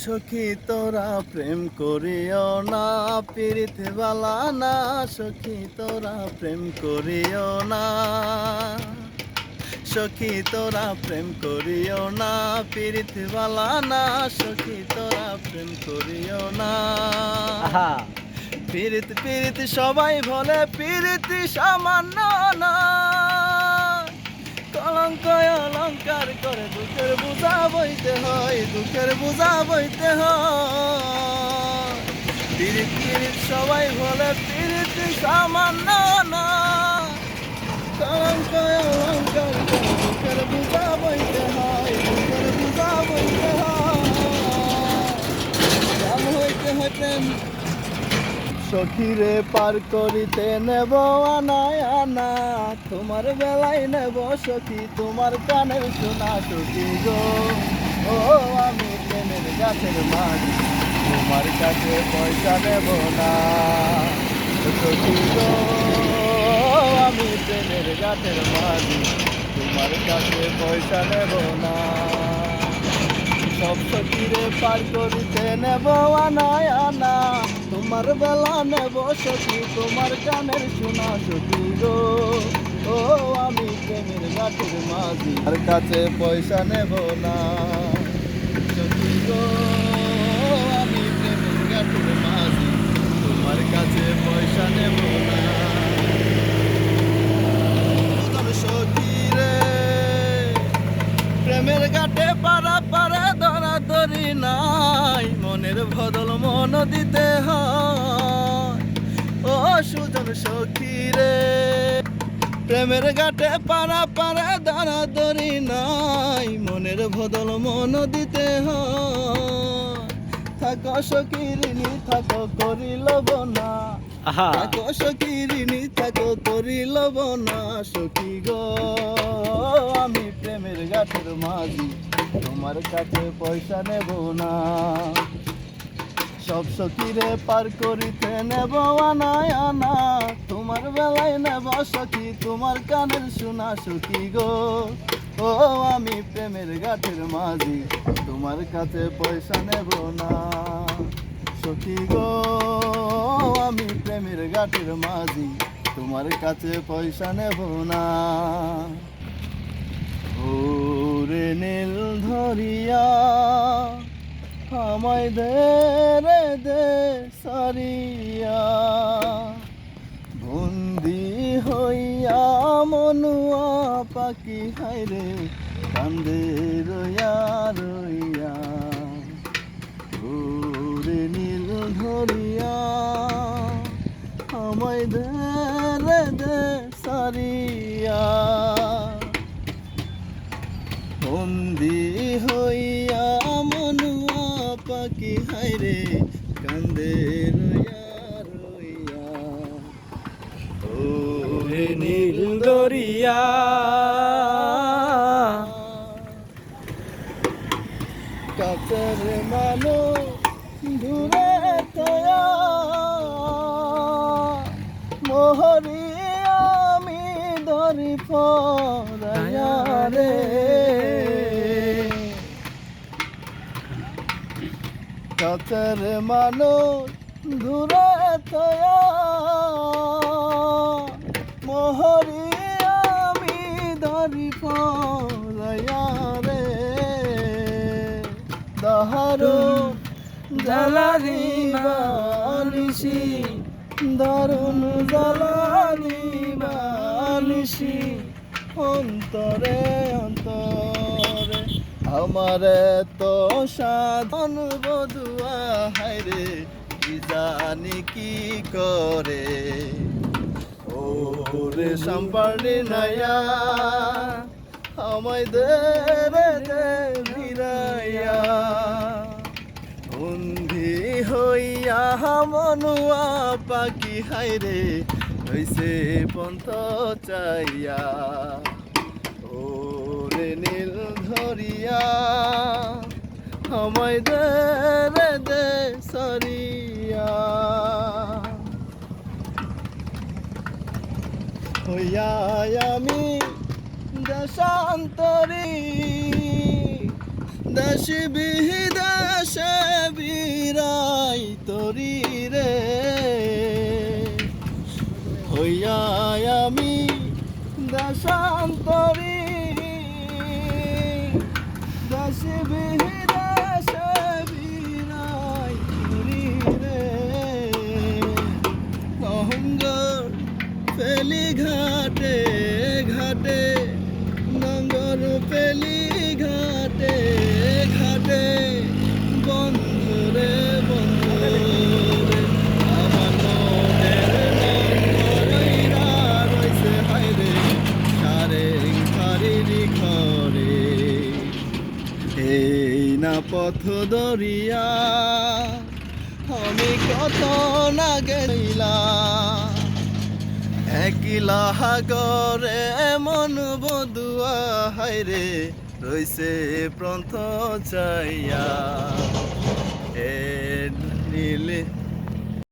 সখী তোরা প্রেম করিও না, পীড়িত বালা না। সখী তোরা প্রেম করিও না, সখী তোরা প্রেম করিও না, পীড়িত বালা না। সখী তোরা প্রেম করিও না। পীড়িত পীড়িত সবাই বলে, পীড়িত সামান্য না। কলঙ্ক অলঙ্কার করে দুঃখের বোঝা বইতে হয়, দুঃখের বোঝা বইতে হয়। পীড়িত পীড়িত সবাই বলে, পীড়িত সামান্য না। কলঙ্ক অলঙ্কার করে দুঃখের বোঝা বইতে হয়, দুঃখের বোঝা বইতে হয়। প্রেম হইতে হয় প্রেম। সখীরে পার করিতে নেব আনায় আনা, তোমার বেলায় নেব সখী তোমার কানের শোনা। সখী গো ও আমি প্রেমের গাছের মাঝি, তোমার কাছে পয়সা নেব না। সখী গো আমি প্রেমের গাছের মাঝি, তোমার কাছে পয়সা নেব না। সব সখীরে পার করিতে নেব আনায় আনা, তোমার বেলা নেব সখী তোমার কানের শোনা। সখী গো ও আমি প্রেমের গাছের মাঝি, আর কাছে পয়সা নেব না। সখী গো আমি প্রেমের গাছের মাঝি, তোমার কাছে পয়সা নেব না। সখী রে প্রেমের ঘাটে পারা পারে ধরাধরি নাই, মনের বদল মন দিতে হয়। ও সুজন সখী রে প্রেমের ঘাটে পারা পারে ধরাধরি নাই, মনের বদল মন দিতে হয়। থাকো সখী ঋণী থাকো করি লব না, থাকো সখী ঋণী থাকো করি লব না। সখী গো আমি প্রেমের গাছের মাঝি, তোমার কাছে পয়সা নেব না। সব সখীরে পার করিতে নেব আনায় আনা, তোমার বেলায় নেব সখী তোমার কানের শোনা। সখী গো ও আমি প্রেমের গাছের মাঝি, তোমার কাছে পয়সা নেব না। সখী গো আমি প্রেমের গাছের মাঝি, তোমার কাছে পয়সা নেব না। ওরে নীল ধরিয়া আমায় দে রে দে সারিয়া, বন্দি হইয়া মনুয়া পাখি হাইরে কান্দে রইয়া রইয়া। ওরে নীল ধরিয়া আমায় দে রে দে সারিয়া, বন্দি হইয়া মনুয়া পাখি হাইরে কান্দে রইয়া রইয়া। ওরে নীল দরিয়া কাছের মানো দূরে তয়া, মোহরি আমি ধরি পরায়া রে। কাছের মানুষ দূরে তয়া, মোহরি আমি ধরি পরায়া রে। দারুণ জ্বালানি বালিশি, দারুণ জ্বালানি বালিশি, অন্তরে অন্তরে আমার তো সাধন বধুয়া হায়রে, কি জানি কি করে। ওরে সম্পার্নি নাইয়া আমায় দে রে দে ভিড়াইয়া, বন্দি হইয়া মনুয়া পাখি হাইরে হইছে পন্থ চাইয়া। ওরে নীল ধরিয়া আমায় দে রে দে সরিয়া, হইয়া আমি দেশান্তরী দেশ বিদেশে বিরাই তরি রে হইয়া আমি দেশান্তরী দেশ বিদেশে বিরাই তরি রে অহংকার পেলি ঘাটে ঘাটে নঙ্গর পেলি ঘাটে ঘাটে বন্ধুরে বন্ধুরে আমার মনের নঙ্গরইরা রইছে হায়রে সারে ফারিরি ঘরে এই না পথ দরিয়া আমি কত না গেলাম একলা হাগরে মন বধুয়া হায়রে রইছে প্রন্থ চাইয়া এ নীলে